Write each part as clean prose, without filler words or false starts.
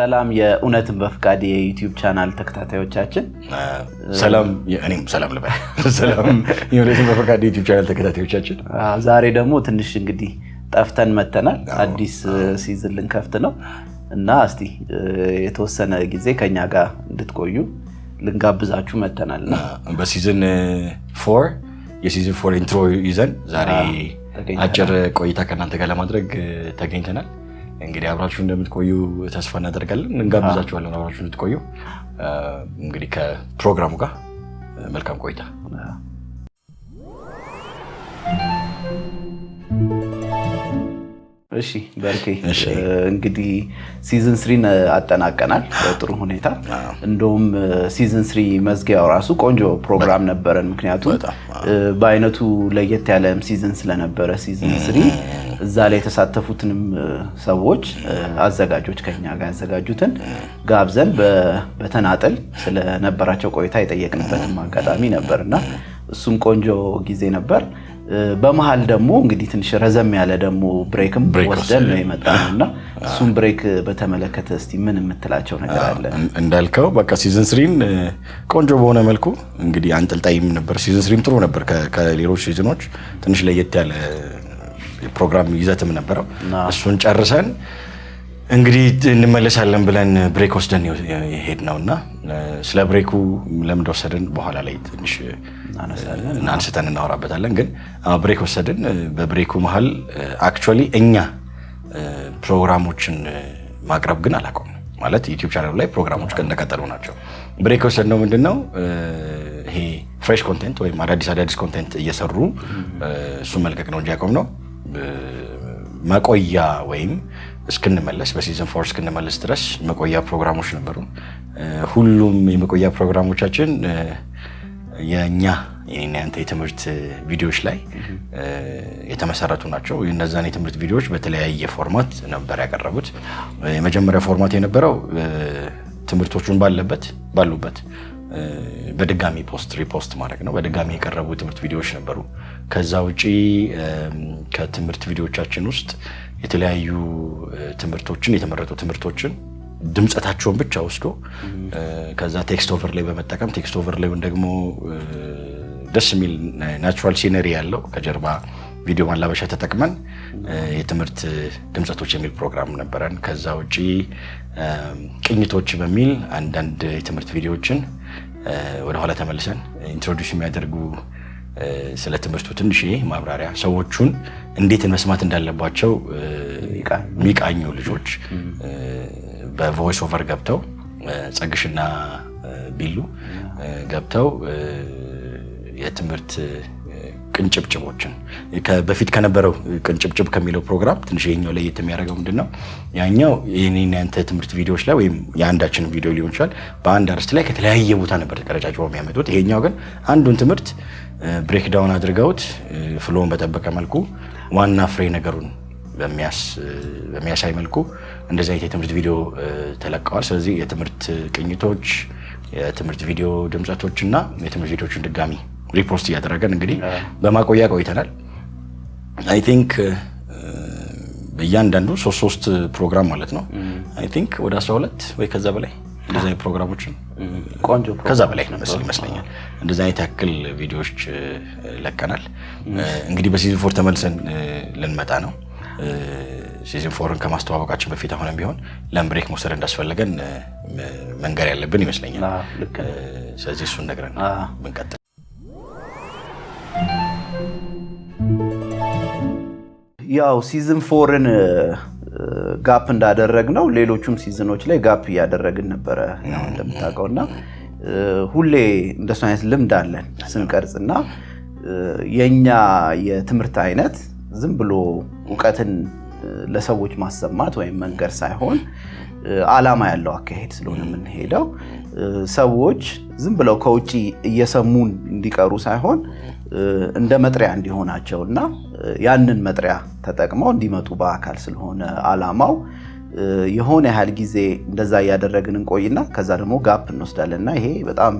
ሰላም የእውነትን በፍቃድ የዩቲዩብ ቻናል ተከታታዮቻችን ሰላም እኔም ሰላም ልበል ሰላም የእውነትን በፍቃድ የዩቲዩብ ቻናል ተከታታዮቻችን ዛሬ ደግሞ ትንሽ እንግዲህ ጠፍተን መተናል አዲስ ሲዝን ልንከፍት ነው እና እስቲ የተወሰነ ጊዜ ከኛ ጋር እንድትቆዩ ልንጋብዛችሁ መተናልና በሲዝን 4 የሲዝን 4 ኢንትሮ ይዘን ዛሬ አጭር ቆይታ ከናንተ ጋር ለማድረግ ተገኝተናል እንግዲህ አብራችሁ እንደምትቆዩ ተስፋ እናደርጋለን እንጋብዛችኋለን አብራችሁ እንድትቆዩ እንግዲህ ከፕሮግራሙ ጋር መልካም ቆይታ እሺ በርኬ እንግዲህ ሲዝን 3 አጠናቀናል በጥሩ ሁኔታ እንደውም ሲዝን 3 መዝጊያው ራሱ ቆንጆ ፕሮግራም ነበረን ምክንያቱም በአይነቱ ለየት ያለም ሲዝን ስለነበረ ሲዝን 3 እዛ ላይ የተሳተፉትንም ሰዎች አዘጋጆች ከኛ ጋር ያዘጋጁትን ጋብዘን በተናጠል ስለነበራቸው ቆይታ የጠየቅንበትም አጋጣሚ ነበርና እሱም ቆንጆ ጊዜ ነበር በመሃል ደግሞ እንግዲህ ትንሽ ረዘም ያለ ደግሞ ብሬክም ወስደን ነው የመጣነውና እሱም ብሬክ በተመለከተ እስቲ ምን የምትላቸው ነገር አለ እንዳልከው በቃ ሲዝን 3 ቆንጆ በሆነ መልኩ እንግዲህ አንጠልጣይም ነበር ሲዝን 3 ጥሩ ነበር ከሌሎች ሲዝኖች ትንሽ ለየት ያለ ፕሮግራም ይዘትም ነበረው እሱን ጨርሰን እንግዲህ እንመለሳለን ብለን ብሬክ ወስደን ሄድነውና ስለ ብሬኩ ለምን ወሰደን በኋላ ላይ ትንሽ እናንስተን እናወራበታለን ግን ብሬክ ወሰደን በብሬኩ መሃል አክቹአሊ እኛ ፕሮግራሞችን ማቅረብ ግን አላቆምንም ማለት ዩቲዩብ ቻናሉ ላይ ፕሮግራሞች እንደቀጠሉ ናቸው ብሬክ ወሰደነው ምንድነው ይሄ ፍሬሽ ኮንቴንት ወይ አዳዲስ ኮንቴንት እየሰሩ እሱ መልቀቅ ነው እንጂ ያቆምነው መቆያ ወይም እስክንመለስ በሲዝን 4 እስክንመለስ ድረስ መቆያ ፕሮግራሞች ነበሩ ሁሉም የመቆያ ፕሮግራሞቻችን የኛ የኔናንተ የትምህርት ቪዲዮዎች ላይ የተመሰረቱ ናቸው እነዛን የትምህርት ቪዲዮዎች በተለያየ ፎርማት ነበር ያቀረቡት የመጀመሪያ ፎርማት የነበረው ትምህርቶቹን ባሉበት በድጋሚ ሪፖስት ማድረግ ነው በድጋሚ የቀረቡ ትምህርት ቪዲዮዎች ነበሩ ከዛ ውጪ ከትምህርት ቪዲዮዎቻችን ውስጥ የተለያዩ ትምህርቶችን የተመረጡ ትምህርቶችን ድምጸታቸውን ብቻ ወስዶ ከዛ ቴክስት ኦቨርሌይ በመጠቀም ቴክስት ኦቨርሌይን ደግሞ ደስ የሚል ናቹራል ሲነሪ ያለው ከጀርባ ቪዲዮ ማላበሻ ተጠቅመን የትምህርት ድምጸቶች የሚል ፕሮግራም ነበረን ከዛ ውጪ ቅኝቶች በሚል አንዳንድ የትምህርት ቪዲዮዎችን ወደ ኋላ ተመልሰን ኢንትሮዲዩስ የሚያደርጉ ስለ ትምህርቱ ትንሽ ማብራሪያ ሰዎቹን እንዴት መስማት እንዳለባቸው ሚቃኙ ልጆች በቮይስ ኦቨር ገብተው ጸግሽና ቢሉ ገብተው የትምህርት ቅንጭብጭቦችን በፊት ከነበረው ቅንጭብጭብ ከሚለው ፕሮግራም ትንሽ የኛው ላይ የሚያደርገው ምንድነው ያኛው የኔና ያንተ ትምህርት ቪዲዮዎች ላይ ወይም የአንዳችን ቪዲዮ ሊሆን ይችላል በአንድ አርዕስት ላይ ከተለያየ ቦታ ነበር ተቀረጫጭበው የሚያመጡት ይሄኛው ግን አንዱን ትምህርት ብሬክ ዳውን አድርገውት ፍሎውን በጠበቀ መልኩ ዋና ፍሬ ነገሩን በሚያሳይ መልኩ እንደዚህ አይነት የትምህርት ቪዲዮ ተለቀዋል ስለዚህ የትምህርት ቅኝቶች የትምህርት ቪዲዮ ድምጸቶችና የትምህርት ቪዲዮዎችን ድጋሚ ሪፖስት እያደረገን እንግዲህ በማቆያ ቆይተናል አይ ቲንክ በእያንዳንዱ 3 ፕሮግራም ማለት ነው አይ ቲንክ ወደ 12 ወይ ከዛ በላይ እንደዚህ አይነት ፕሮግራሞችን ቆንጆ ከዛ በላይ ነው መስለኛል እንደዚህ አይነት ያክል ቪዲዮዎች ለቀናል እንግዲህ በሲዝን 4 ተመልሰን ልንመጣ ነው ሲዝን 4ን ከማስተዋወቃችን በፊት አሁንም ቢሆን ለምብሬክ መውሰድ እንዳስፈልገን መንገር ያለብን ይመስለኛል ስለዚህ እሱን ነግረን ብንቀጥል ያው ሲዝን 4ን ጋፕ እንዳደረግነው ሌሎችም ሲዝኖች ላይ ጋፕ ያደረግን ነበር ያው እንደምታውቀውና ሁሌ እንደሱ አይነት ልምድ አለን ስንቀርጽና የኛ የትምህርት አይነት ዝም ብሎ ዕውቀትን ለሰዎች ማሰማት ወይም መንገር ሳይሆን ዓላማ ያለው አካሄድ ስለሆነ የምንሄደው ሰዎች ዝም ብለው ከውጪ እየሰሙን እንዲቀሩ ሳይሆን እንደ መጥሪያ እንዲሆናቸውና ያንን መጥሪያ ተጠቅመው እንዲመጡ በአካል ስለሆነ ዓላማው የሆነ ያህል ጊዜ እንደዛ ያደረግን እንቆይና ከዛ ደግሞ ጋፕ እንወስዳለንና ይሄ በጣም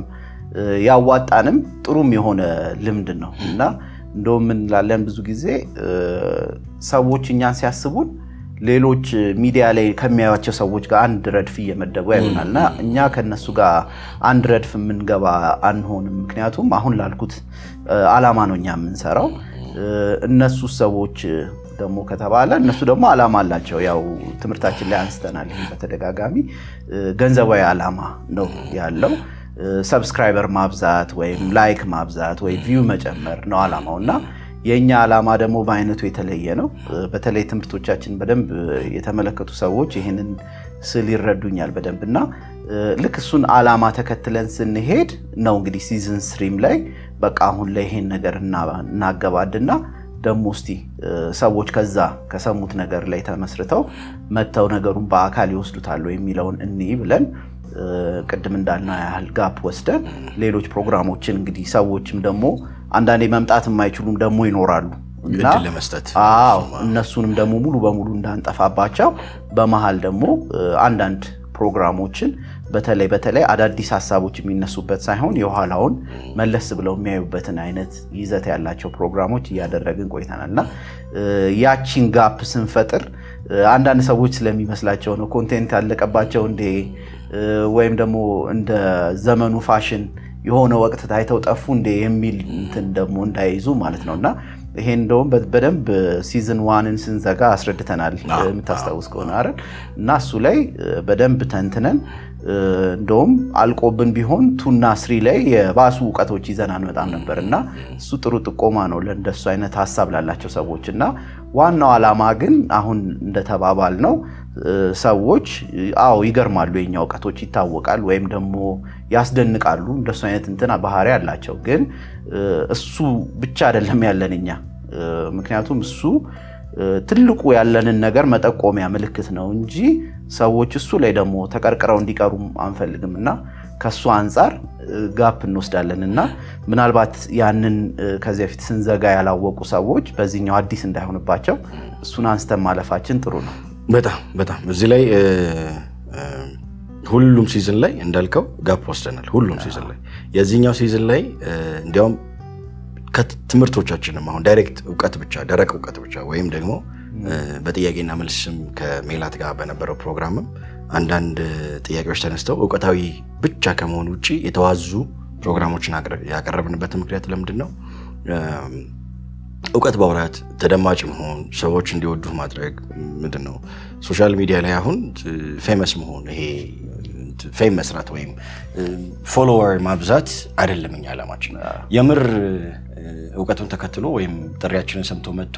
ያዋጣንም ጥሩም የሆነ ልምድ ነውና እንደውም ምን ላለን ብዙ ጊዜ ሰዎች እኛን ሲያስቡን ሌሎች ሚዲያ ላይ ከሚያዩቸው ሰዎች ጋር አንድ ረድፍ እየመደቡ ያዩናልና እኛ ከነሱ ጋር አንድ ረድፍ የምንገባ አንሆንም። ምክንያቱም አሁን ላልኩት አላማ ነው እኛ የምንሰራው። እነሱ ሰዎች ደግሞ ከተባለ እነሱ ደግሞ አላማ አላቸው። ያው ትምህርታችን ላይ አንስተናል በተደጋጋሚ ገንዘባዊ አላማ ነው ያለው። ሰብስክራይበር ማብዛት ወይም ላይክ ማብዛት ወይ ቪው መጨመር ነው አላማውና የኛ አላማ ደግሞ በአይነቱ የተለየ ነው። በተለይ ትምህርቶቻችን በደንብ የተመለከቱ ሰዎች ይሄንን ስል ይረዱኛል በደንብና ልክ እሱን አላማ ተከትለን ስንሄድ ነው እንግዲህ ሲዝን 3 ላይ በቃ አሁን ላይ ይሄን ነገር እናገባድና ደግሞ እስቲ ሰዎች ከዛ ከሰሙት ነገር ላይ ተመስርተው መተው ነገሩን በአካል ይወስዱታል የሚለውን እንይ ብለን ቅድም እንዳልነው ያህል ጋፕ ወስደን ሌሎች ፕሮግራሞችን እንግዲህ ሰዎችም ደግሞ አንዳንዴ መምጣት የማይችሉም ደግሞ ይኖራሉ እና እነሱንም ደግሞ ሙሉ በሙሉ እንዳንጠፋባቸው በመሃል ደግሞ አንዳንድ ፕሮግራሞችን በተለይ አዳዲስ ሐሳቦች የሚነሱበት ሳይሆን የኋላውን መለስ ብለው የሚያዩበትን አይነት ይዘት ያላቸው ፕሮግራሞች እያደረግን ቆይተናልና ያቺን ጋፕ ስንፈጥር አንዳንድ ሰዎች ስለሚመስላቸው ነው ኮንቴንት ያለቀባቸው እንደ ወይም ደግሞ እንደ ዘመኑ ፋሽን የሆነ ወቅት ታይተው ጠፉ እንደ የሚል እንትን ደግሞ እንዳይዙ ማለት ነውና ይሄ እንደውም በደንብ ሲዝን 1ን ስንዘጋ አስረድተናል የምታስታውስ ከሆነ አይደል እና እሱ ላይ በደንብ ተንትነን እንደውም አልቆብን ቢሆን 2 እና 3 ላይ የባሱ ዕውቀቶች ይዘን አንመጣም ነበርና እሱ ጥሩ ጥቆማ ነው ለእንደሱ አይነት ሐሳብ ላላቸው ሰዎችና ዋናው አላማ ግን አሁን እንደተባባል ነው ሰዎች ይገርማሉ የኛ ዕውቀቶች ይታወቃል ወይም ደግሞ ያስደንቃሉ እንደሱ አይነት እንትና ባህሪ አላቸው ግን እሱ ብቻ አይደለም ያለንኛ ምክንያቱም እሱ ትልቁ ያለንን ነገር መጠቆሚያ ምልክት ነው እንጂ ሰዎች እሱ ላይ ደግሞ ተቀርቅረው እንዲቀሩ አንፈልግምና ከሱ አንፃር ጋፕ እንወስዳለንና ምናልባት ያንን ከዚህ በፊት ስንዘጋ ያላወቁ ሰዎች በዚህኛው አዲስ እንዳይሆንባቸው እሱን አንስተን ማለፋችን ጥሩ ነው። በጣም እዚህ ላይ ሁሉም ሲዝን ላይ እንዳልከው ጋፕ ወስደናል። ሁሉም ሲዝን ላይ የዚህኛው ሲዝን ላይ እንዲያውም ከትምህርቶቻችንም አሁን ዳይሬክት ዕውቀት ብቻ ደረቅ ዕውቀት ብቻ ወይም ደግሞ በጥያቄና መልስም ከሜላት ጋር በነበረው ፕሮግራምም አንዳንድ ጥያቄዎች ተነስተው ዕውቀታዊ ብቻ ከመሆኑ ውጪ የተዋዙ ፕሮግራሞችን ያቀረብንበት ምክንያት ለምንድን ነው? ዕውቀት ባውራት ተደማጭ መሆን ሰዎች እንዲወዱ ማድረግ ምንድነው ሶሻል ሚዲያ ላይ አሁን ፌመስ መሆን ይሄ ፌም መስራት ወይም ፎሎወር ማብዛት አይደለም እኛ ዓላማችን። የምር ዕውቀቱን ተከትሎ ወይም ጥሪያችንን ሰምቶ መጥቶ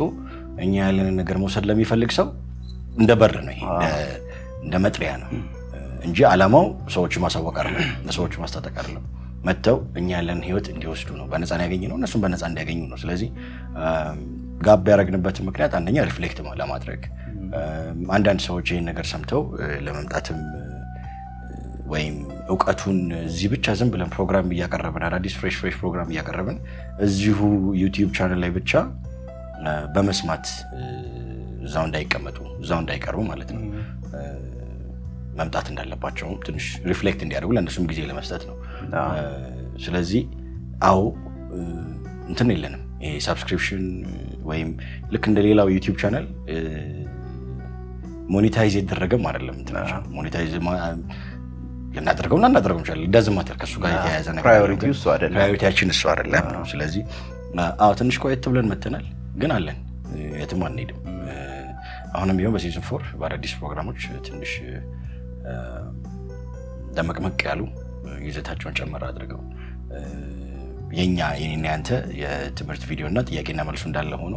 እኛ ያለንን ነገር መውሰድ ለሚፈልግ ሰው እንደ በር ነው ይሄ እንደ መጥሪያ ነው እንጂ ዓላማው ሰዎች ማሳወቅ አይደለም፣ ለሰዎች ማስታጠቅ አይደለም። መጥተው እኛ ያለን ህይወት እንዲወስዱ ነው፣ በነፃ ያገኘነው እነሱም በነፃ እንዲያገኙ ነው። ስለዚህ ጋብ ያደረግንበት ምክንያት አንደኛ ሪፍሌክት ለማድረግ አንዳንድ ሰዎች ይሄን ነገር ሰምተው ለመምጣትም ወይም ዕውቀቱን እዚህ ብቻ ዝም ብለን ፕሮግራም እያቀረብን አዳዲስ ፍሬሽ ፕሮግራም እያቀረብን እዚሁ ዩቲዩብ ቻናል ላይ ብቻ በመስማት እዛው እንዳይቀመጡ እዛው እንዳይቀሩ ማለት ነው መምጣት እንዳለባቸው ትንሽ ሪፍሌክት እንዲያደርጉ ለእነሱም ጊዜ ለመስጠት ነው። ስለዚህ እንትን የለንም ይሄ ሰብስክሪፕሽን ወይም ልክ እንደሌላው ዩቲዩብ ቻናል ሞኔታይዝ የተደረገም አይደለም። እንትናቸው ሞኔታይዝ ልናደርገውና እናደርገው እንችላለን። ዳዝማተር ከሱ ጋር የተያያዘ ነገር ፕራዮሪቲያችን እሱ አይደለም። ስለዚህ ትንሽ ቆየት ብለን መተናል፣ ግን አለን የትም አንሄድም። አሁንም ቢሆን በሲዝን 4 በአዳዲስ ፕሮግራሞች ትንሽ ደመቅመቅ ያሉ ይዘታቸውን ጨመር አድርገው የኔና ያንተ የትምህርት ቪዲዮና ጥያቄና መልሱ እንዳለ ሆኖ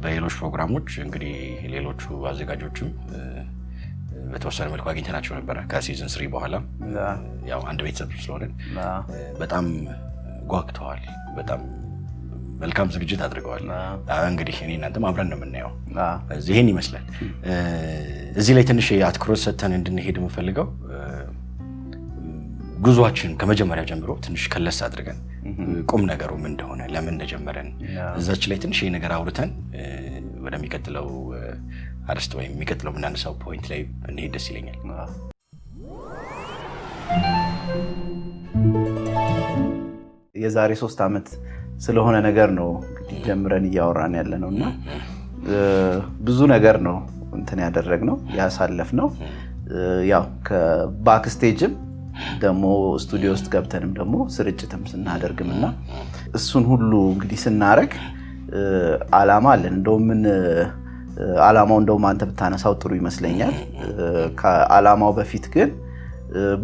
በሌሎች ፕሮግራሞች እንግዲህ ሌሎቹ አዘጋጆችም በተወሰነ መልኩ አግኝተናቸው ነበረ። ከሲዝን 3 በኋላ ያው አንድ ቤተሰብ ስለሆነ በጣም ጓግተዋል። በጣም መልካም ዝግጅት አድርገዋል። እንግዲህ እኔ እናንተም አብረን ነው የምናየው። ይሄን ይመስላል። እዚህ ላይ ትንሽ አትኩሮት ሰጥተን እንድንሄድ የምፈልገው ጉዟችን ከመጀመሪያ ጀምሮ ትንሽ ከለስ አድርገን ቁም ነገሩ ምን እንደሆነ ለምን እንደጀመረን እዛች ላይ ትንሽ ይሄ ነገር አውርተን ወደሚቀጥለው አርስት ወይም የሚቀጥለው የምናነሳው ፖይንት ላይ እንሄድ ደስ ይለኛል። የዛሬ 3 ዓመት ስለሆነ ነገር ነው እንግዲህ ጀምረን እያወራን ያለ ነውና ብዙ ነገር ነው እንትን ያደረግነው ያሳለፍነው። ያው ከባክስቴጅም ደግሞ ስቱዲዮ ውስጥ ገብተንም ደግሞ ስርጭትም ስናደርግምና እሱን ሁሉ እንግዲህ ስናረግ አላማ አለን። እንደውም አላማው እንደውም አንተ ብታነሳው ጥሩ ይመስለኛል። ከአላማው በፊት ግን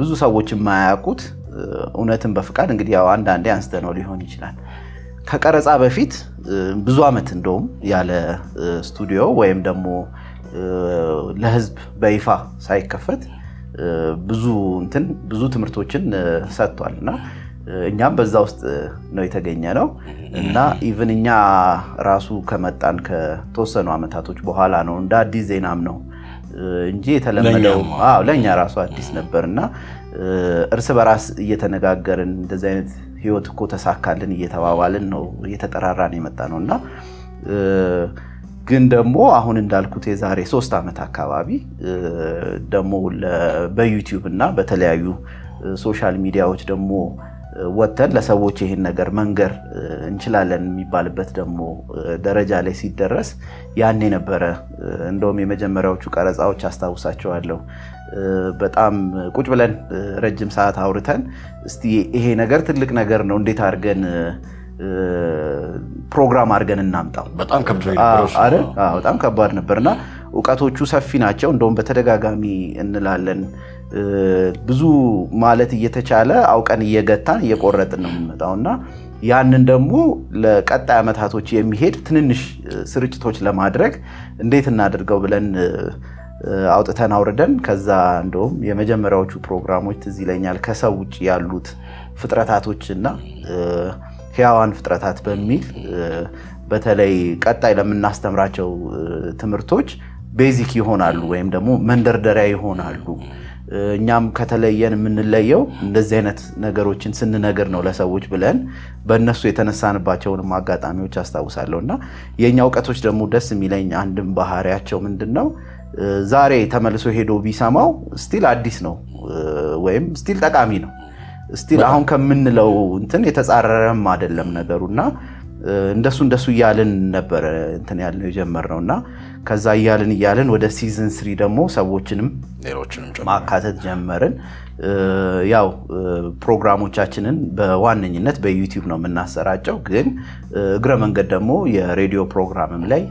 ብዙ ሰዎች የማያውቁት እውነትን በፍቃድ እንግዲህ ያው አንዳንዴ አንስተነው ሊሆን ይችላል። ከቀረጻ በፊት ብዙ አመት እንደውም ያለ ስቱዲዮ ወይም ደግሞ ለህዝብ በይፋ ሳይከፈት ብዙ ትምህርቶችን ሰጥቷልና እኛም በዛ ውስጥ ነው የተገኘነው እና ኢቭን እኛ ራሱ ከመጣን ከተወሰኑ አመታቶች በኋላ ነው እንደ አዲስ ዜናም ነው እንጂ የተለመደው ለኛ ራሱ አዲስ ነበርና እርስ በራስ እየተነጋገርን እንደዚህ አይነት ህይወት እኮ ተሳካልን እየተባባልን ነው እየተጠራራን የመጣ ነውና ግን ደግሞ አሁን እንዳልኩት የዛሬ 3 አመት አካባቢ ደግሞ በዩቲዩብ እና በተለያዩ ሶሻል ሚዲያዎች ደግሞ ወጥተን ለሰዎች ይሄን ነገር መንገር እንችላለን የሚባልበት ደግሞ ደረጃ ላይ ሲደረስ ያኔ ነበረ እንደውም የመጀመሪያዎቹ ቀረጻዎች አስታውሳቸዋለሁ። በጣም ቁጭ ብለን ረጅም ሰዓት አውርተን እስቲ ይሄ ነገር ትልቅ ነገር ነው እንዴት አድርገን ፕሮግራም አድርገን እናምጣው። በጣም ከባድ ነበርና ዕውቀቶቹ ሰፊ ናቸው። እንደውም በተደጋጋሚ እንላለን ብዙ ማለት እየተቻለ አውቀን እየገታን እየቆረጥን ነው የምንመጣውና ያንን ደግሞ ለቀጣይ አመታቶች የሚሄድ ትንንሽ ስርጭቶች ለማድረግ እንዴት እናደርገው ብለን አውጥተን አውርደን ከዛ እንደውም የመጀመሪያዎቹ ፕሮግራሞች ትዝ ይለኛል ከሰው ውጭ ያሉት ፍጥረታቶችና ሕያዋን ፍጥረታት በሚል በተለይ ቀጣይ ለምናስተምራቸው ትምህርቶች ቤዚክ ይሆናሉ ወይም ደግሞ መንደርደሪያ ይሆናሉ። እኛም ከተለየን የምንለየው እንደዚህ አይነት ነገሮችን ስንነግር ነው ለሰዎች ብለን በእነሱ የተነሳንባቸውንም አጋጣሚዎች አስታውሳለሁና የኛ ዕውቀቶች ደግሞ ደስ የሚለኝ አንድም ባህሪያቸው ምንድነው ዛሬ ተመልሶ ሄዶ ቢሰማው ስቲል አዲስ ነው ወይም ስቲል ጠቃሚ ነው። ስቲል አሁን ከምንለው እንትን የተጻረረም አይደለም ነገሩና እንደሱ እያልን ነበር እንትን ያልነው የጀመርነውና ከዛ እያልን ወደ ሲዝን 3 ደግሞ ሰዎችንም ሌሎችንም ማካተት ጀመርን። ያው ፕሮግራሞቻችንን በዋነኝነት በዩቲዩብ ነው የምናሰራጨው፣ ግን እግረ መንገድ ደግሞ የሬዲዮ ፕሮግራምም ላይ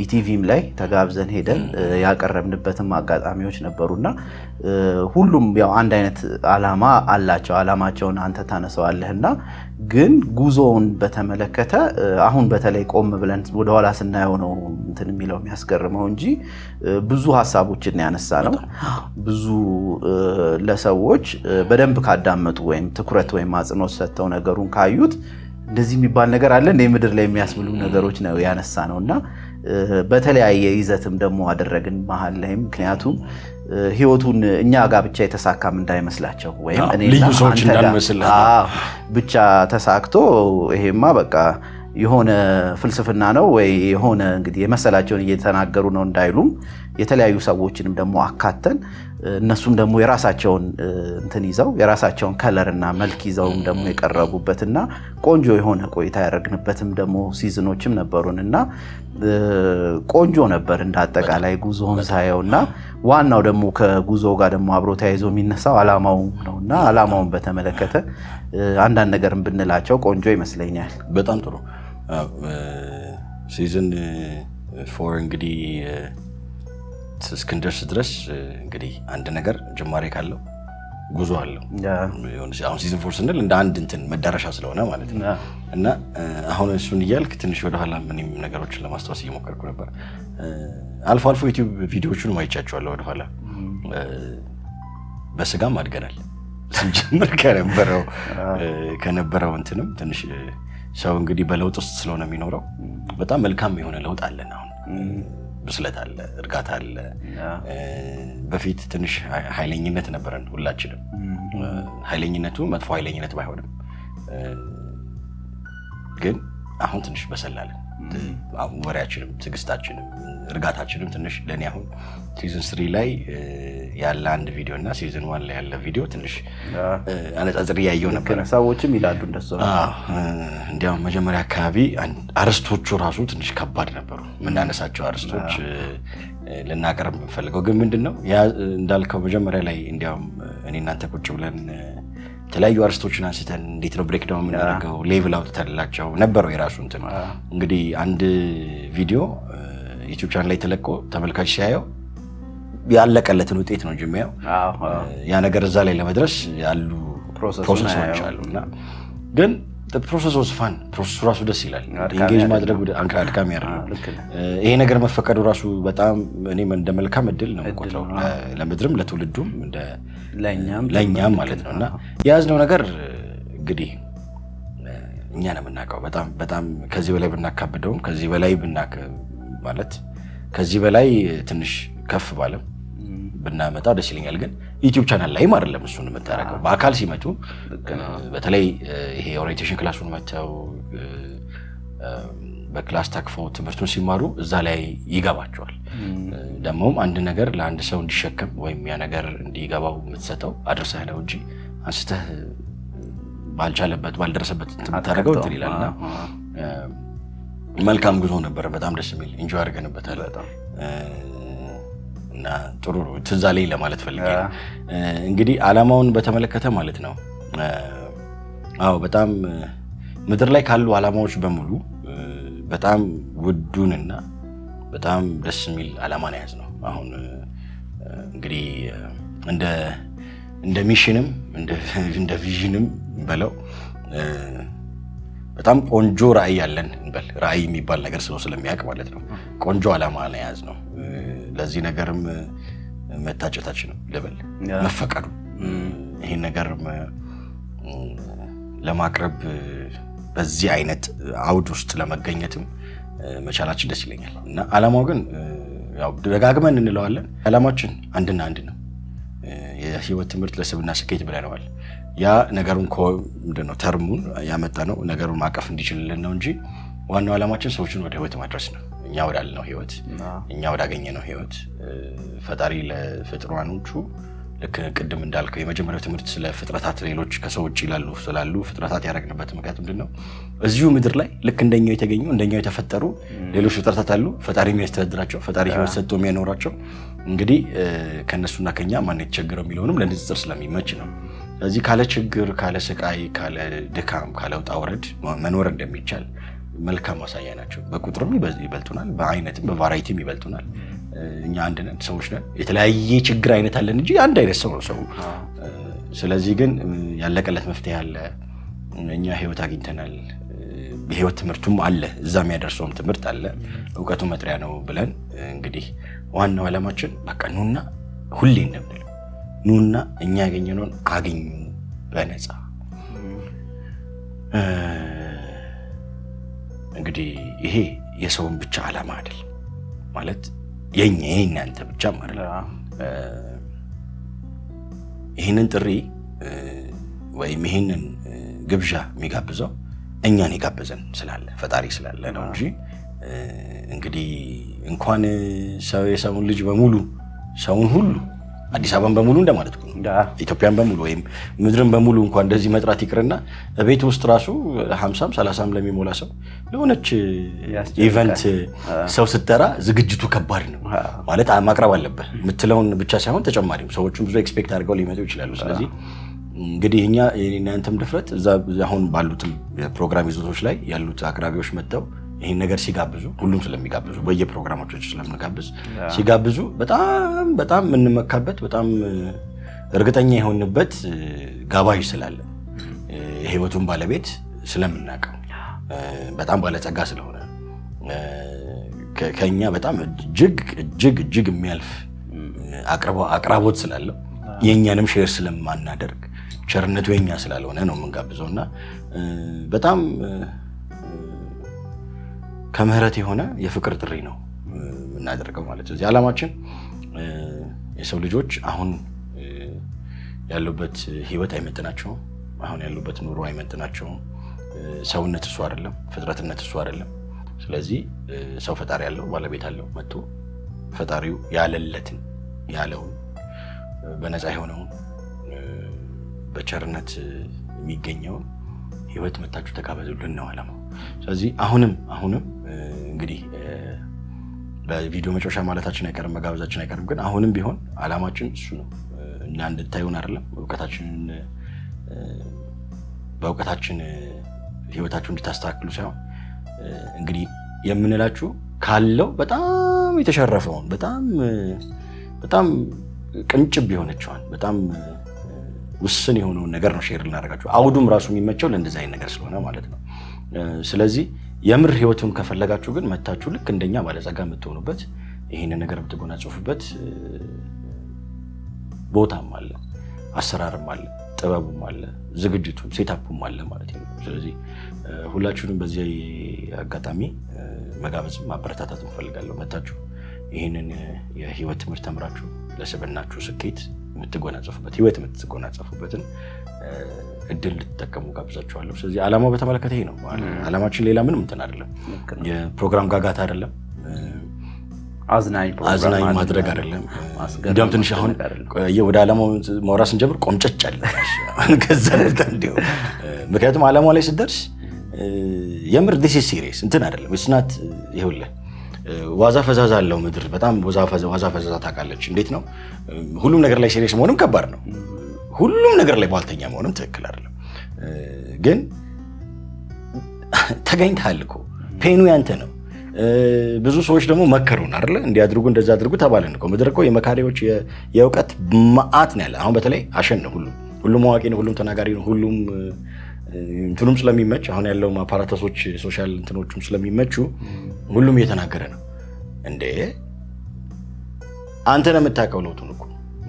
ኢቲቪም ላይ ተጋብዘን ሄደን ያቀረብንበትም አጋጣሚዎች ነበሩና ሁሉም ያው አንድ አይነት አላማ አላቸው። አላማቸውን አንተ ታነሳዋለህና ግን ጉዞውን በተመለከተ አሁን በተለይ ቆም ብለን ወደኋላ ስናየው ነው እንትን የሚለው የሚያስገርመው እንጂ ብዙ ሀሳቦችን ያነሳ ነው። ብዙ ለሰዎች በደንብ ካዳመጡ ወይም ትኩረት ወይም አጽንኦት ሰጥተው ነገሩን ካዩት እንደዚህ የሚባል ነገር አለ እንደ ምድር ላይ የሚያስብሉ ነገሮች ነው ያነሳ ነውና በተለያየ ይዘትም ደግሞ አደረግን መሀል ላይ ምክንያቱም ህይወቱን እኛ ጋር ብቻ የተሳካም እንዳይመስላቸው ወይም እኔና አንተ ብቻ ተሳክቶ ይሄማ በቃ የሆነ ፍልስፍና ነው ወይ የሆነ እንግዲህ የመሰላቸውን እየተናገሩ ነው እንዳይሉም የተለያዩ ሰዎችንም ደግሞ አካተን እነሱም ደግሞ የራሳቸውን እንትን ይዘው የራሳቸውን ከለርና መልክ ይዘውም ደግሞ የቀረቡበትና ቆንጆ የሆነ ቆይታ ያደረግንበትም ደግሞ ሲዝኖችም ነበሩንና ቆንጆ ነበር እንዳጠቃላይ ጉዞውን ሳየውና ዋናው ደግሞ ከጉዞ ጋር ደግሞ አብሮ ተያይዞ የሚነሳው አላማው ነውና አላማውን በተመለከተ አንዳንድ ነገርም ብንላቸው ቆንጆ ይመስለኛል። በጣም ጥሩ። ሲዝን 4 እንግዲህ እስክንደርስ ድረስ እንግዲህ አንድ ነገር ጅማሬ ካለው ጉዞ አለው። አሁን ሲዝን 4 ስንል እንደ አንድ እንትን መዳረሻ ስለሆነ ማለት ነው እና አሁን እሱን እያልክ ትንሽ ወደኋላ ምንም ነገሮችን ለማስታወስ እየሞከርኩ ነበር። አልፎ አልፎ ዩቲዩብ ቪዲዮዎቹን ማይቻቸዋለሁ ወደኋላ። በስጋም አድገናል ስንጀምር ከነበረው እንትንም ትንሽ ሰው እንግዲህ በለውጥ ውስጥ ስለሆነ የሚኖረው በጣም መልካም የሆነ ለውጥ አለን። አሁን ብስለት አለ፣ እርጋታ አለ። በፊት ትንሽ ኃይለኝነት ነበረን ሁላችንም። ኃይለኝነቱ መጥፎ ኃይለኝነት ባይሆንም ግን አሁን ትንሽ በሰላለን። ወሬያችንም ትግስታችንም እርጋታችንም ትንሽ ለኔ አሁን ሲዝን 3 ላይ ያለ አንድ ቪዲዮ እና ሲዝን 1 ላይ ያለ ቪዲዮ ትንሽ አነጻጽር ያየው ነበር። ሰዎችም ይላሉ እንደሱ። እንዲያው መጀመሪያ አካባቢ አርስቶቹ ራሱ ትንሽ ከባድ ነበሩ። የምናነሳቸው አርስቶች ልናቀርብ የምፈልገው ግን ምንድነው እንዳልከው መጀመሪያ ላይ እንዲያውም እኔ እናንተ ቁጭ ብለን የተለያዩ አርስቶችን አንስተን እንዴት ነው ብሬክ ዳውን የምናደርገው ሌቭል አውጥተንላቸው ነበረው የራሱ እንትን። እንግዲህ አንድ ቪዲዮ ዩቲዩብ ቻናል ላይ ተለቆ ተመልካች ሲያየው ያለቀለትን ውጤት ነው እንጂ የሚያየው ያ ነገር እዛ ላይ ለመድረስ ያሉ ፕሮሰሶች አሉና ግን ፕሮሰስ was fun ፕሮሰሱ ራሱ ደስ ይላል። ኢንጌጅ ማድረግ አድካሚ አይደለም። ይሄ ነገር መፈቀዱ ራሱ በጣም እኔ እንደ መልካም እድል ነው የምቆጥረው ለምድርም ለትውልዱም እንደ ለኛም ማለት ነውና የያዝነው ነገር እንግዲህ እኛ ነው የምናውቀው። በጣም ከዚህ በላይ ብናካብደውም ከዚህ በላይ ማለት ከዚህ በላይ ትንሽ ከፍ ባለም ብናመጣ ደስ ይለኛል። ግን ዩቲዩብ ቻናል ላይ አይደለም እሱን የምታረገው። በአካል ሲመጡ በተለይ ይሄ ኦሪየንቴሽን ክላሱን መተው በክላስ ታቅፈው ትምህርቱን ሲማሩ እዛ ላይ ይገባቸዋል። ደግሞም አንድ ነገር ለአንድ ሰው እንዲሸከም ወይም ያ ነገር እንዲገባው የምትሰጠው አድርሰህ ነው እንጂ አንስተህ ባልቻለበት ባልደረሰበት የምታደርገው እንትን ይላልና መልካም ጉዞ ነበረ። በጣም ደስ የሚል ኢንጆይ አድርገንበታል እና ጥሩ ትዝ አለኝ ለማለት ፈልጌ እንግዲህ ዓላማውን በተመለከተ ማለት ነው። በጣም ምድር ላይ ካሉ ዓላማዎች በሙሉ በጣም ውዱንና በጣም ደስ የሚል ዓላማ ነው ያዝነው። አሁን እንግዲህ እንደ ሚሽንም እንደ ቪዥንም በለው በጣም ቆንጆ ራዕይ ያለን እንበል። ራዕይ የሚባል ነገር ሰው ስለሚያውቅ ማለት ነው። ቆንጆ ዓላማ ነው ያዝነው። ለዚህ ነገርም መታጨታችንም ልበል መፈቀዱ ይሄን ነገር ለማቅረብ በዚህ አይነት አውድ ውስጥ ለመገኘትም መቻላችን ደስ ይለኛል እና ዓላማው ግን ያው ደጋግመን እንለዋለን። ዓላማችን አንድና አንድ ነው። የህይወት ትምህርት ለስብዕና ስኬት ብለነዋል። ያ ነገሩን ምንድነው ተርሙን ያመጣ ነው ነገሩን ማቀፍ እንዲችልልን ነው እንጂ ዋናው ዓላማችን ሰዎችን ወደ ህይወት ማድረስ ነው። እኛ ወዳልነው ህይወት እኛ ወዳገኘነው ህይወት ፈጣሪ ለፍጥሯኖቹ ልክ ቅድም እንዳልከው የመጀመሪያው ትምህርት ስለ ፍጥረታት ሌሎች ከሰው ውጭ ስላሉ ፍጥረታት ያደረግንበት ምክንያት ምንድነው? እዚሁ ምድር ላይ ልክ እንደኛው የተገኙ እንደኛው የተፈጠሩ ሌሎች ፍጥረታት አሉ። ፈጣሪ የሚያስተዳድራቸው ፈጣሪ ህይወት ሰጥቶ የሚያኖራቸው። እንግዲህ ከነሱና ከኛ ማን የተቸገረው የሚለውንም ለንጽጽር ስለሚመች ነው። ስለዚህ ካለ ችግር ካለ ስቃይ ካለ ድካም ካለ ውጣ ውረድ መኖር እንደሚቻል መልካም ማሳያ ናቸው። በቁጥርም ይበልጡናል፣ በአይነትም በቫራይቲም ይበልጡናል። እኛ አንድ ነን፣ ሰዎች ነን። የተለያየ ችግር አይነት አለን እንጂ አንድ አይነት ሰው ነው ሰው። ስለዚህ ግን ያለቀለት መፍትሄ አለ። እኛ ህይወት አግኝተናል። የህይወት ትምህርቱም አለ፣ እዛ የሚያደርሰውም ትምህርት አለ። እውቀቱ መጥሪያ ነው ብለን እንግዲህ ዋናው ዓላማችን በቃ ኑና ሁሌ እንደምንለው ኑና እኛ ያገኘነውን አግኙ በነፃ። እንግዲህ ይሄ የሰውን ብቻ ዓላማ አይደል ማለት የኛ እናንተ ብቻ ማለት ይሄንን ጥሪ ወይም ይሄንን ግብዣ የሚጋብዘው እኛን የጋበዘን ስላለ ፈጣሪ ስላለ ነው እንጂ እንግዲህ እንኳን ሰው የሰውን ልጅ በሙሉ ሰውን ሁሉ አዲስ አበባን በሙሉ እንደማለት ነው። ኢትዮጵያን በሙሉ ወይም ምድርን በሙሉ እንኳን እንደዚህ መጥራት ይቅርና ቤት ውስጥ ራሱ 50 30 ለሚሞላ ሰው ለሆነች ኢቨንት ሰው ስትጠራ ዝግጅቱ ከባድ ነው ማለት ማቅረብ አለበት የምትለውን ብቻ ሳይሆን ተጨማሪም ሰዎችን ብዙ ኤክስፔክት አድርገው ሊመጡ ይችላሉ። ስለዚህ እንግዲህ እኛ የእናንተም ድፍረት እዛ አሁን ባሉትም የፕሮግራም ይዘቶች ላይ ያሉት አቅራቢዎች መጥተው ይሄን ነገር ሲጋብዙ ሁሉም ስለሚጋብዙ በየፕሮግራማቸው ስለምንጋብዝ ሲጋብዙ በጣም የምንመካበት በጣም እርግጠኛ የሆንበት ጋባዥ ስላለ የህይወቱን ባለቤት ስለምናውቀው በጣም ባለጸጋ ስለሆነ ከኛ በጣም እጅግ የሚያልፍ አቅራቦት ስላለው የኛንም ሼር ስለማናደርግ ቸርነቱ የኛ ስላልሆነ ነው የምንጋብዘውና በጣም ከምህረት የሆነ የፍቅር ጥሪ ነው የምናደርገው ማለት ነው። ዓላማችን የሰው ልጆች አሁን ያሉበት ህይወት አይመጥናቸውም። አሁን ያሉበት ኑሮ አይመጥናቸውም። ሰውነት እሱ አይደለም፣ ፍጥረትነት እሱ አይደለም። ስለዚህ ሰው ፈጣሪ ያለው ባለቤት አለው መጥቶ ፈጣሪው ያለለትን ያለውን በነፃ የሆነውን በቸርነት የሚገኘውን ህይወት መታችሁ ተካበዙልን ነው ዓላማው። ስለዚህ አሁንም እንግዲህ በቪዲዮ መጨረሻ ማለታችን አይቀርም መጋበዛችን አይቀርም፣ ግን አሁንም ቢሆን ዓላማችን እሱ ነው እና እንድታዩን አይደለም በእውቀታችን ህይወታችሁን እንድታስተካክሉ ሳይሆን እንግዲህ የምንላችሁ ካለው በጣም የተሸረፈውን በጣም ቅንጭብ የሆነችዋን በጣም ውስን የሆነውን ነገር ነው ሼር ልናደርጋችሁ። አውዱም ራሱ የሚመቸው ለእንደዚህ አይነት ነገር ስለሆነ ማለት ነው። ስለዚህ የምር ህይወቱን ከፈለጋችሁ ግን መታችሁ ልክ እንደኛ ባለጸጋ የምትሆኑበት ይህንን ነገር የምትጎናጸፉበት ቦታም አለ፣ አሰራርም አለ፣ ጥበቡም አለ፣ ዝግጅቱም ሴታፑም አለ ማለት ነው። ስለዚህ ሁላችሁንም በዚህ አጋጣሚ መጋበዝም ማበረታታት እንፈልጋለሁ። መታችሁ ይህንን የህይወት ትምህርት ተምራችሁ ለስብናችሁ ስኬት የምትጎናጸፉበት ህይወት የምትጎናጸፉበትን እድል ልትጠቀሙ ጋብዛችኋለሁ። ስለዚህ ዓላማው በተመለከተ ይሄ ነው። ዓላማችን ሌላ ምንም እንትን አይደለም። የፕሮግራም ጋጋታ አይደለም። አዝናኝ ማድረግ አይደለም። እንዲያውም ትንሽ አሁን ወደ ዓላማው ማውራት ስንጀምር ቆምጨጭ አለ ከዛ እንዲሁ ምክንያቱም ዓላማው ላይ ስትደርስ የምር this is serious እንትን አይደለም። እስናት ይኸውልህ ዋዛ ፈዛዛ አለው ምድር በጣም ዋዛ ፈዛዛ ታውቃለች። እንዴት ነው ሁሉም ነገር ላይ ሲሪየስ መሆንም ከባድ ነው። ሁሉም ነገር ላይ ባልተኛ መሆንም ትክክል አይደለም። ግን ተገኝተሃል እኮ ፔኑ ያንተ ነው። ብዙ ሰዎች ደግሞ መከሩን አይደለ እንዲያድርጉ እንደዛ አድርጉ ተባለን እኮ። ምድር እኮ የመካሪዎች የእውቀት መዓት ነው ያለ። አሁን በተለይ አሸን ነው ሁሉም አዋቂ ነው፣ ሁሉም ተናጋሪ ነው፣ ሁሉም እንትኑም ስለሚመች አሁን ያለው አፓራተሶች ሶሻል እንትኖቹም ስለሚመቹ ሁሉም እየተናገረ ነው። እንዴ አንተ ነህ የምታውቀው ለውጡን እኮ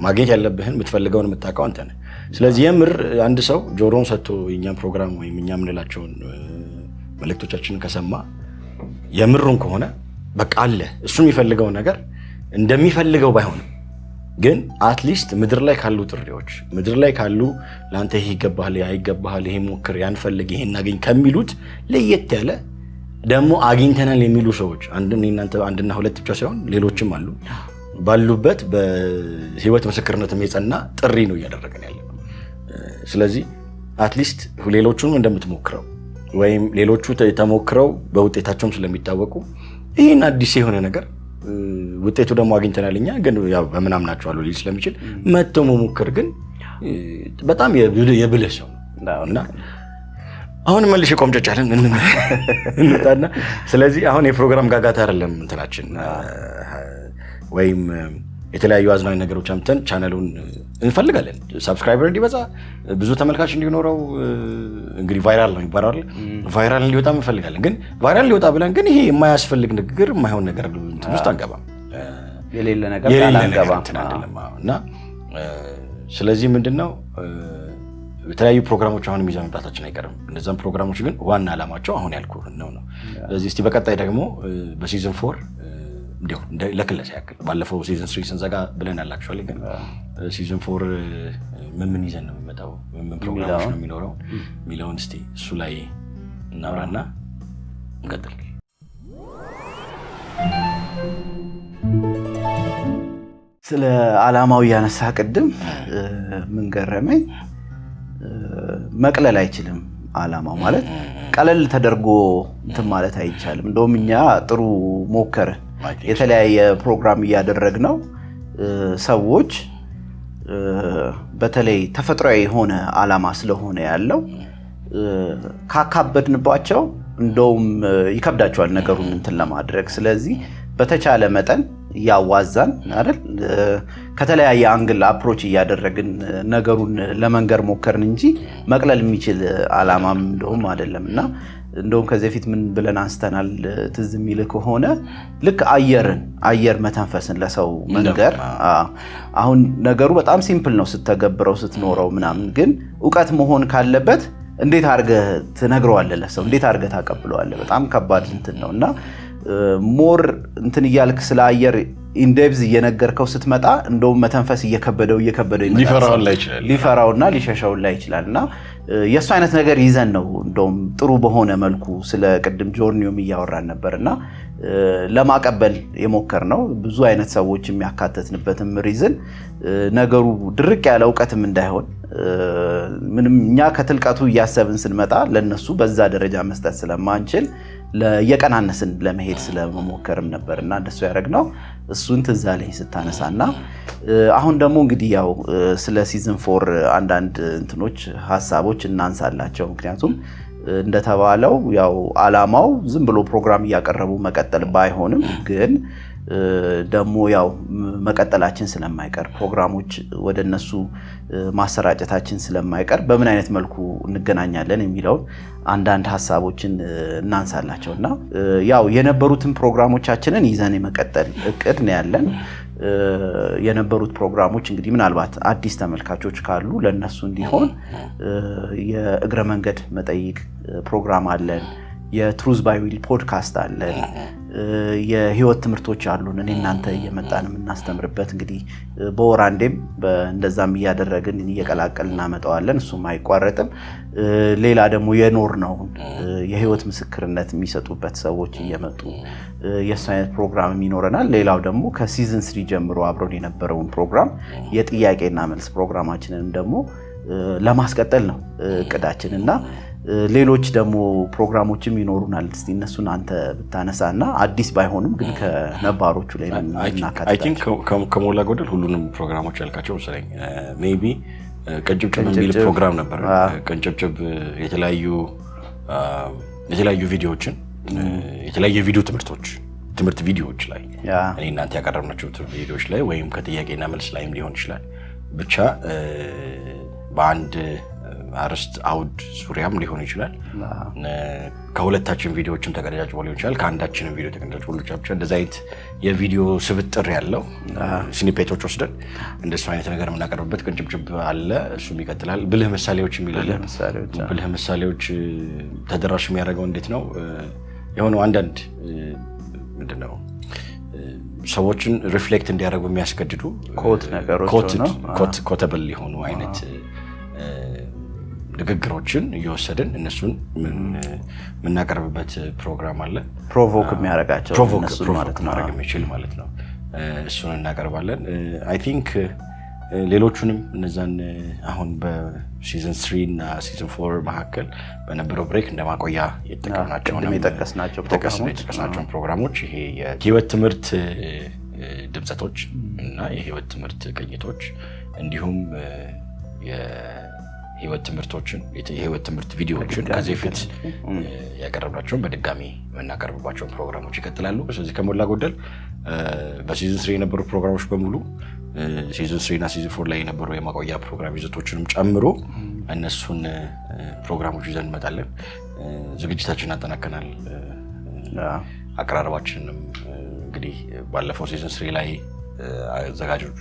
ማግኘት ያለብህን የምትፈልገውን የምታውቀው አንተ ነህ። ስለዚህ የምር አንድ ሰው ጆሮውን ሰጥቶ የኛን ፕሮግራም ወይም እኛ የምንላቸውን መልእክቶቻችንን ከሰማ የምሩን ከሆነ በቃ አለ እሱ የሚፈልገው ነገር እንደሚፈልገው ባይሆንም ግን አትሊስት ምድር ላይ ካሉ ጥሪዎች ምድር ላይ ካሉ ለአንተ ይሄ ይገባሃል፣ ያ ይገባሃል፣ ይሄ ሞክር፣ ያን ፈልግ፣ ይሄን እናገኝ ከሚሉት ለየት ያለ ደግሞ አግኝተናል የሚሉ ሰዎች አንድና ሁለት ብቻ ሳይሆን ሌሎችም አሉ ባሉበት በህይወት ምስክርነትም የጸና ጥሪ ነው እያደረገን ያለ ነው። ስለዚህ አትሊስት ሌሎቹንም እንደምትሞክረው ወይም ሌሎቹ ተሞክረው በውጤታቸውም ስለሚታወቁ ይህን አዲስ የሆነ ነገር ውጤቱ ደግሞ አግኝተናል እኛ ግን ያው በምናምናቸዋለሁ ሊል ስለሚችል መጥቶ መሞከር ግን በጣም የብልህ ሰው እና አሁን መልሼ ቆምጨጫለን እንጣና። ስለዚህ አሁን የፕሮግራም ጋጋታ አይደለም እንትናችን ወይም የተለያዩ አዝናኝ ነገሮች አምጥተን ቻናሉን እንፈልጋለን ሰብስክራይበር እንዲበዛ ብዙ ተመልካች እንዲኖረው እንግዲህ ቫይራል ነው ይባላል። ቫይራል እንዲወጣ እንፈልጋለን። ግን ቫይራል ሊወጣ ብለን ግን ይሄ የማያስፈልግ ንግግር የማይሆን ነገር እንትን ውስጥ አንገባም። የሌለ ነገር አንገባም እና ስለዚህ ምንድነው የተለያዩ ፕሮግራሞች አሁን ይዘን መምጣታችን አይቀርም። እነዛም ፕሮግራሞች ግን ዋና ዓላማቸው አሁን ያልኩህ ነው። ስለዚህ እስቲ በቀጣይ ደግሞ በሲዝን 4 እንዲሁ ለክለስ ያክል ባለፈው ሲዝን 3 ስንዘጋ ብለናል። አክቹአሊ ግን ሲዝን 4 ምን ይዘን ነው የሚመጣው ምን ፕሮግራሞች ነው የሚኖረው ሚሊዮን እስቲ እሱ ላይ እናውራና እንቀጥል። ስለ ዓላማው ያነሳ ቅድም ምን ገረመኝ፣ መቅለል አይችልም። ዓላማው ማለት ቀለል ተደርጎ እንትን ማለት አይቻልም። እንደውም እኛ ጥሩ ሞከርን የተለያየ ፕሮግራም እያደረግነው ሰዎች በተለይ ተፈጥሯዊ የሆነ ዓላማ ስለሆነ ያለው ካካበድንባቸው እንደውም ይከብዳቸዋል ነገሩን እንትን ለማድረግ። ስለዚህ በተቻለ መጠን ያዋዛን አይደል ከተለያየ አንግል አፕሮች እያደረግን ነገሩን ለመንገር ሞከርን እንጂ መቅለል የሚችል ዓላማም እንደውም አይደለምና እንደውም ከዚህ በፊት ምን ብለን አንስተናል ትዝ የሚል ከሆነ ልክ አየር መተንፈስን ለሰው መንገር። አሁን ነገሩ በጣም ሲምፕል ነው ስትተገብረው ስትኖረው ምናምን፣ ግን ዕውቀት መሆን ካለበት እንዴት አድርገህ ትነግረዋለህ ለሰው እንዴት አድርገህ ታቀብለዋለህ? በጣም ከባድ እንትን ነውና ሞር እንትን እያልክ ስለ አየር ኢንዴፕዝ እየነገርከው ስትመጣ እንደውም መተንፈስ እየከበደው ሊፈራውና ሊሸሻውላ ይችላልና የእሱ አይነት ነገር ይዘን ነው እንደውም ጥሩ በሆነ መልኩ ስለ ቅድም ጆርኒውም እያወራን ነበርና ለማቀበል የሞከር ነው። ብዙ አይነት ሰዎች የሚያካተትንበትም ሪዝን ነገሩ ድርቅ ያለ እውቀትም እንዳይሆን ምንም እኛ ከትልቀቱ እያሰብን ስንመጣ ለነሱ በዛ ደረጃ መስጠት ስለማንችል የቀናነስን ለመሄድ ስለመሞከርም ነበርና እንደሱ ያደረግነው እሱን ትዝ አለኝ ስታነሳና አሁን ደግሞ እንግዲህ ያው ስለ ሲዝን 4 አንዳንድ እንትኖች ሐሳቦች እናንሳላቸው። ምክንያቱም እንደተባለው ያው አላማው ዝም ብሎ ፕሮግራም እያቀረቡ መቀጠል ባይሆንም ግን ደግሞ ያው መቀጠላችን ስለማይቀር ፕሮግራሞች ወደነሱ ማሰራጨታችን ስለማይቀር በምን አይነት መልኩ እንገናኛለን የሚለውን አንዳንድ ሐሳቦችን እናንሳላቸውና ያው የነበሩትን ፕሮግራሞቻችንን ይዘን የመቀጠል እቅድ ነው ያለን። የነበሩት ፕሮግራሞች እንግዲህ ምናልባት አዲስ ተመልካቾች ካሉ ለነሱ እንዲሆን የእግረ መንገድ መጠይቅ ፕሮግራም አለን፣ የትሩዝ ባይ ዊል ፖድካስት አለን፣ የህይወት ትምህርቶች አሉን እኔ እናንተ እየመጣን የምናስተምርበት እንግዲህ በወር አንዴም እንደዛም እያደረግን እየቀላቀልን እናመጣዋለን። እሱም አይቋረጥም። ሌላ ደግሞ የኖር ነው የህይወት ምስክርነት የሚሰጡበት ሰዎች እየመጡ የእሱ አይነት ፕሮግራም ይኖረናል። ሌላው ደግሞ ከሲዝን 3 ጀምሮ አብሮን የነበረውን ፕሮግራም የጥያቄና መልስ ፕሮግራማችንን ደግሞ ለማስቀጠል ነው እቅዳችን እና ሌሎች ደግሞ ፕሮግራሞችም ይኖሩናል። እስቲ እነሱን አንተ ብታነሳና አዲስ ባይሆኑም ግን ከነባሮቹ ላይ እናካትታለን። አይ ቲንክ ከሞላ ጎደል ሁሉንም ፕሮግራሞች ያልካቸው መሰለኝ። ሜቢ ቀንጨብጨብ የሚል ፕሮግራም ነበር። ቀንጨብጨብ የተለያዩ ቪዲዮዎችን የተለያዩ ቪዲዮ ትምህርት ቪዲዮዎች ላይ እኔ እናንተ ያቀረብናቸው ቪዲዮዎች ላይ ወይም ከጥያቄና መልስ ላይም ሊሆን ይችላል ብቻ በአንድ አርስት አውድ ዙሪያም ሊሆን ይችላል። ከሁለታችን ቪዲዮዎችን ተቀዳጭቦ ሊሆን ይችላል። ከአንዳችንም ቪዲዮ ተቀዳጭቦ ሊሆን ይችላል። እንደዛ አይነት የቪዲዮ ስብጥር ያለው ስኒፔቶች ወስደን እንደሱ አይነት ነገር የምናቀርብበት ቅንጭብጭብ አለ። እሱም ይቀጥላል። ብልህ ምሳሌዎች የሚላል ብልህ ምሳሌዎች ተደራሽ የሚያደርገው እንዴት ነው? የሆነው አንዳንድ ምንድነው ሰዎችን ሪፍሌክት እንዲያደርጉ የሚያስገድዱ ኮት ነገሮች ነው ኮተብል የሆኑ አይነት ንግግሮችን እየወሰድን እነሱን የምናቀርብበት ፕሮግራም አለ። ፕሮቮክ የሚያደርጋቸው ፕሮቮክ ማድረግ የሚችል ማለት ነው። እሱን እናቀርባለን። አይ ቲንክ ሌሎቹንም እነዛን አሁን በሲዝን 3 እና ሲዝን 4 መካከል በነበረው ብሬክ እንደማቆያ የጠቀስናቸው ፕሮግራሞች ይሄ የህይወት ትምህርት ድምጸቶች እና የህይወት ትምህርት ቅኝቶች እንዲሁም የህይወት ትምህርት ቪዲዮዎችን ከዚህ ፊት ያቀረብናቸውን በድጋሚ የምናቀርብባቸውን ፕሮግራሞች ይቀጥላሉ። ስለዚህ ከሞላ ጎደል በሲዝን 3 የነበሩ ፕሮግራሞች በሙሉ ሲዝን 3 እና ሲዝን 4 ላይ የነበሩ የማቆያ ፕሮግራም ይዘቶችንም ጨምሮ እነሱን ፕሮግራሞች ይዘን እንመጣለን። ዝግጅታችንን አጠናቀናል። አቀራረባችንንም እንግዲህ ባለፈው ሲዝን 3 ላይ አዘጋጆቹ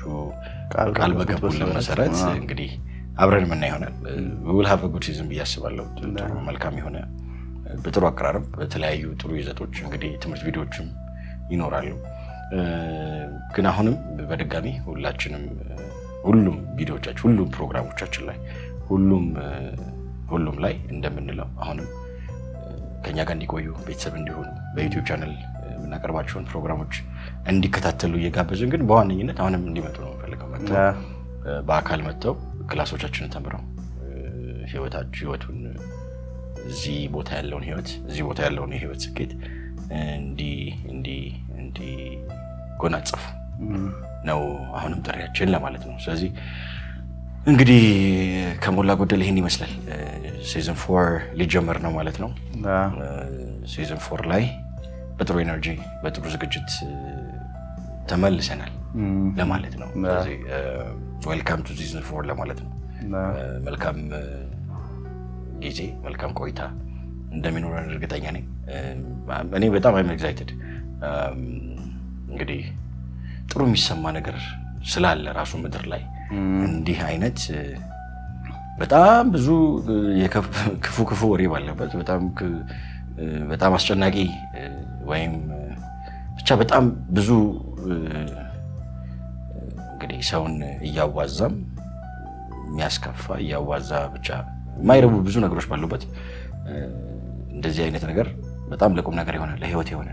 ቃል በገቡልን መሰረት እንግዲህ አብረን ምን ይሆናል we'll have a good season ብዬ አስባለሁ። መልካም የሆነ በጥሩ አቀራረብ በተለያዩ ጥሩ ይዘቶች እንግዲህ ትምህርት ቪዲዮዎችም ይኖራሉ። ግን አሁንም በድጋሚ ሁሉም ቪዲዮዎቻችን ሁሉም ፕሮግራሞቻችን ላይ ሁሉም ላይ እንደምንለው አሁንም ከኛ ጋር እንዲቆዩ ቤተሰብ እንዲሆኑ በዩቲዩብ ቻናል የምናቀርባቸውን ፕሮግራሞች እንዲከታተሉ እየጋበዝን ግን በዋነኝነት አሁንም እንዲመጡ ነው የምፈልገው። በአካል መጥተው ክላሶቻችንን ተምረው ህይወቱን እዚህ ቦታ ያለውን የህይወት ስኬት እንዲጎናጸፉ ነው አሁንም ጥሪያችን ለማለት ነው። ስለዚህ እንግዲህ ከሞላ ጎደል ይሄን ይመስላል። ሲዝን 4 ሊጀመር ነው ማለት ነው። ሲዝን 4 ላይ በጥሩ ኤነርጂ በጥሩ ዝግጅት ተመልሰናል ለማለት ነው። ስለዚህ ዌልካም ቱ ሲዝን 4 ለማለት ነው። መልካም ጊዜ መልካም ቆይታ እንደሚኖረን እርግጠኛ ነኝ። እኔ በጣም I'm excited። እንግዲህ ጥሩ የሚሰማ ነገር ስላለ ራሱ ምድር ላይ እንዲህ አይነት በጣም ብዙ ክፉ ወሬ ባለበት በጣም አስጨናቂ ወይም ብቻ በጣም ብዙ እንግዲህ ሰውን እያዋዛም የሚያስከፋ እያዋዛ ብቻ የማይረቡ ብዙ ነገሮች ባሉበት እንደዚህ አይነት ነገር በጣም ለቁም ነገር የሆነ ለህይወት የሆነ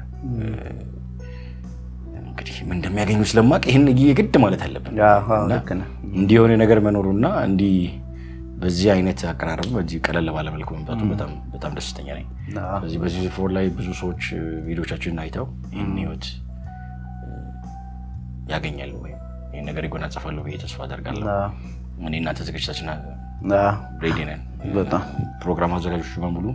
እንግዲህ ምን እንደሚያገኙ ስለማቅ ይሄን የግድ ማለት አለብን። እንዲህ የሆነ ነገር መኖሩና እንዲህ በዚህ አይነት አቀራረብ በዚህ ቀለል ባለ መልኩ መምጣቱ በጣም ደስተኛ ነኝ። ስለዚህ በዚህ ፎር ላይ ብዙ ሰዎች ቪዲዮቻችንን አይተው ይህን ህይወት ያገኛሉ ወይ ይህን ነገር ይጎናጸፋሉ ብዬ ተስፋ አደርጋለሁ። እኔ እናንተ ዝግጅታችን ሬዲ ነን። በጣም ፕሮግራም አዘጋጆች በሙሉ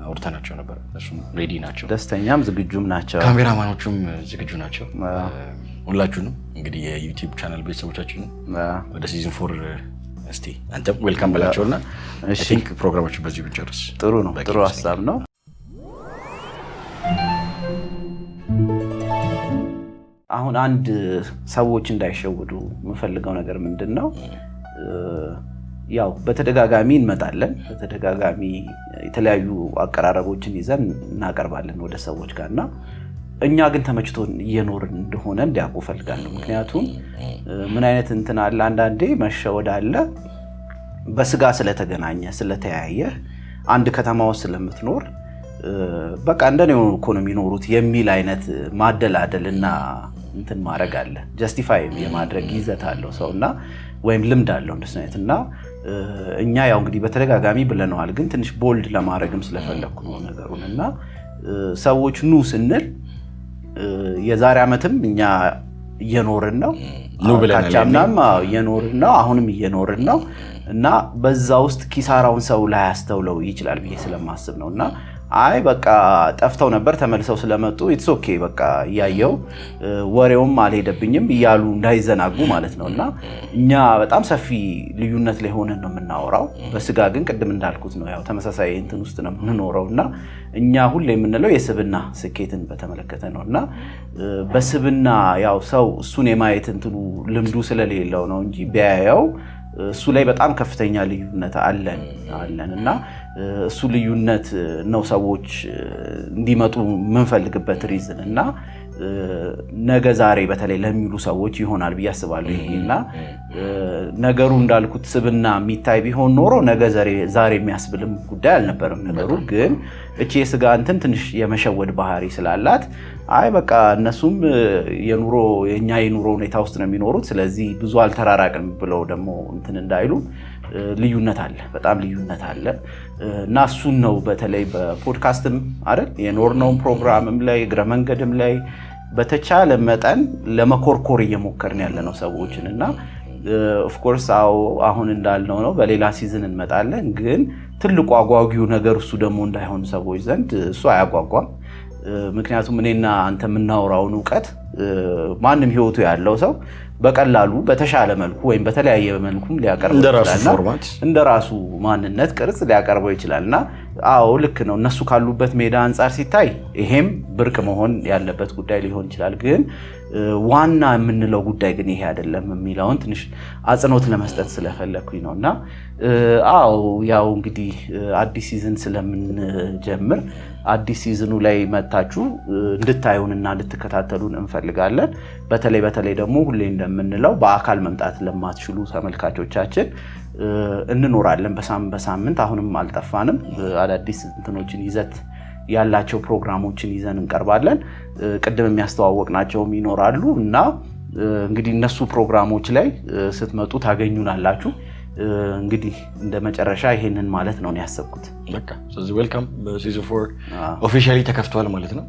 አውርተናቸው ነበር። እነሱም ሬዲ ናቸው፣ ደስተኛም ዝግጁም ናቸው። ካሜራማኖቹም ዝግጁ ናቸው። ሁላችሁንም እንግዲህ የዩቲዩብ ቻናል ቤተሰቦቻችን ወደ ሲዝን 4 እስቲ አንተም ዌልካም በላቸውና አይ ቲንክ ፕሮግራማችን በዚህ ብንጨርስ ጥሩ ነው። ጥሩ ሀሳብ ነው። አሁን አንድ ሰዎች እንዳይሸውዱ የምፈልገው ነገር ምንድነው? ያው በተደጋጋሚ እንመጣለን፣ በተደጋጋሚ የተለያዩ አቀራረቦችን ይዘን እናቀርባለን ወደ ሰዎች ጋርና እኛ ግን ተመችቶን እየኖርን እንደሆነ እንዲያውቁ ፈልጋለሁ። ምክንያቱም ምን አይነት እንትን አለ፣ አንዳንዴ መሸወድ አለ። በስጋ ስለተገናኘ ስለተያየ አንድ ከተማ ውስጥ ስለምትኖር በቃ እንደኔው እኮ ነው የሚኖሩት የሚል አይነት ማደላደልና እንትን ማድረግ አለ። ጀስቲፋይ የማድረግ ይዘት አለው ሰውና ወይም ልምድ አለው እንደዚህ አይነትና እኛ ያው እንግዲህ በተደጋጋሚ ብለናል፣ ግን ትንሽ ቦልድ ለማድረግም ስለፈለኩ ነው ነገሩንና ሰዎች ኑ ስንል የዛሬ ዓመትም እኛ እየኖርን ነው፣ ካቻምናም እየኖርን ነው፣ አሁንም እየኖርን ነው እና በዛ ውስጥ ኪሳራውን ሰው ላይ ያስተውለው ይችላል ብዬ ስለማስብ ነውና አይ በቃ ጠፍተው ነበር ተመልሰው ስለመጡ ኢትስ ኦኬ በቃ ያየው ወሬውም አልሄደብኝም እያሉ እንዳይዘናጉ ማለት ነውና እኛ በጣም ሰፊ ልዩነት ላይ ሆነን ነው የምናወራው። በስጋ ግን ቅድም እንዳልኩት ነው ያው ተመሳሳይ እንትን ውስጥ ነው የምንኖረውና እኛ ሁሌ የምንለው የስብና ስኬትን በተመለከተ ነውና በስብና ያው ሰው እሱን የማየት እንትኑ ልምዱ ስለሌለው ነው እንጂ ቢያየው እሱ ላይ በጣም ከፍተኛ ልዩነት አለንና እሱ ልዩነት ነው ሰዎች እንዲመጡ የምንፈልግበት ሪዝን እና ነገ ዛሬ በተለይ ለሚሉ ሰዎች ይሆናል ብዬ አስባለሁ። ይሄና ነገሩ እንዳልኩት ስብና የሚታይ ቢሆን ኖሮ ነገ ዛሬ የሚያስብልም ጉዳይ አልነበረም ነገሩ። ግን እቺ የስጋ እንትን ትንሽ የመሸወድ ባህሪ ስላላት አይ በቃ እነሱም የኛ የኑሮ ሁኔታ ውስጥ ነው የሚኖሩት ስለዚህ ብዙ አልተራራቅም ብለው ደግሞ እንትን እንዳይሉ ልዩነት አለ፣ በጣም ልዩነት አለ እና እሱን ነው በተለይ በፖድካስትም አይደል የኖርነው ፕሮግራምም ላይ እግረ መንገድም ላይ በተቻለ መጠን ለመኮርኮር እየሞከርን ያለነው ሰዎችን እና ኦፍ ኮርስ አሁን እንዳልነው ነው በሌላ ሲዝን እንመጣለን። ግን ትልቁ አጓጊው ነገር እሱ ደግሞ እንዳይሆን ሰዎች ዘንድ እሱ አያጓጓም። ምክንያቱም እኔና አንተ የምናወራውን ዕውቀት ማንም ህይወቱ ያለው ሰው በቀላሉ በተሻለ መልኩ ወይም በተለያየ መልኩም ሊያቀርበው ይችላልና እንደራሱ ማንነት ቅርጽ ሊያቀርበው ይችላልና አዎ ልክ ነው። እነሱ ካሉበት ሜዳ አንፃር ሲታይ ይሄም ብርቅ መሆን ያለበት ጉዳይ ሊሆን ይችላል። ግን ዋና የምንለው ጉዳይ ግን ይሄ አይደለም የሚለውን ትንሽ አጽንኦት ለመስጠት ስለፈለኩኝ ነውና አዎ ያው እንግዲህ አዲስ ሲዝን ስለምንጀምር አዲስ ሲዝኑ ላይ መጣችሁ እንድታዩንና እንድትከታተሉን እንፈልጋለን። በተለይ ደግሞ ሁሌ እንደምንለው በአካል መምጣት ለማትችሉ ተመልካቾቻችን እንኖራለን በሳምንት አሁንም አልጠፋንም። አዳዲስ እንትኖችን ይዘት ያላቸው ፕሮግራሞችን ይዘን እንቀርባለን። ቅድም የሚያስተዋወቅናቸውም ይኖራሉ እና እንግዲህ እነሱ ፕሮግራሞች ላይ ስትመጡ ታገኙናላችሁ። እንግዲህ እንደ መጨረሻ ይሄንን ማለት ነው ያሰብኩት። በቃ ስለዚህ ዌልካም ሲዝን 4 ኦፊሻሊ ተከፍቷል ማለት ነው።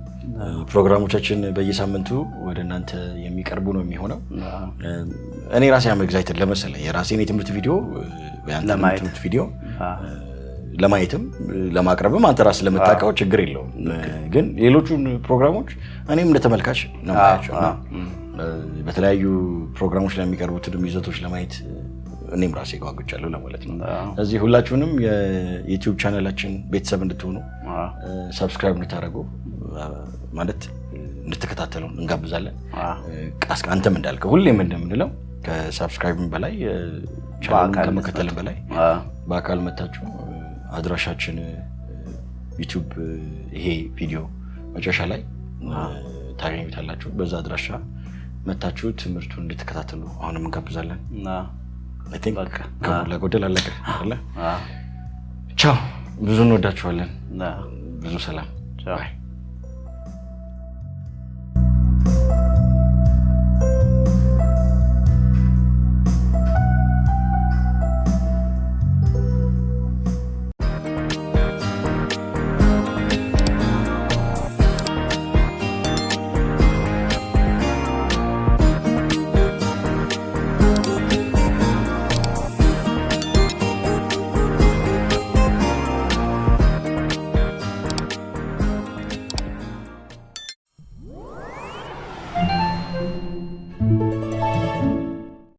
ፕሮግራሞቻችን በየሳምንቱ ወደ እናንተ የሚቀርቡ ነው የሚሆነው። እኔ ራሴ አም ኤግዛይትድ ለመሰለ የራሴን የትምህርት ቪዲዮ የትምህርት ቪዲዮ ለማየትም ለማቅረብም አንተ ራስህ ለመታቀው ችግር የለውም። ግን ሌሎቹን ፕሮግራሞች እኔም እንደተመልካች ነው ማያቸው እና በተለያዩ ፕሮግራሞች ላይ የሚቀርቡትን ይዘቶች ለማየት እኔም ራሴ ጓጉቻለሁ ለማለት ነው። ስለዚህ ሁላችሁንም የዩቲዩብ ቻናላችን ቤተሰብ እንድትሆኑ ሰብስክራይብ እንድታደርጉ ማለት እንድትከታተሉ እንጋብዛለን። አንተም እንዳልከው ሁሌም እንደምንለው ከሰብስክራይብም በላይ ቻናሉን ከመከተልም በላይ በአካል መታችሁ አድራሻችን ዩቲዩብ ይሄ ቪዲዮ መጨረሻ ላይ ታገኙታላችሁ። በዛ አድራሻ መታችሁ ትምህርቱን እንድትከታተሉ አሁንም እንጋብዛለን። አይ ቲንክ ለጎደል አለቀ አይደለ? ቻው። ብዙ እንወዳችኋለን። ና ብዙ ሰላም። ቻው። ባይ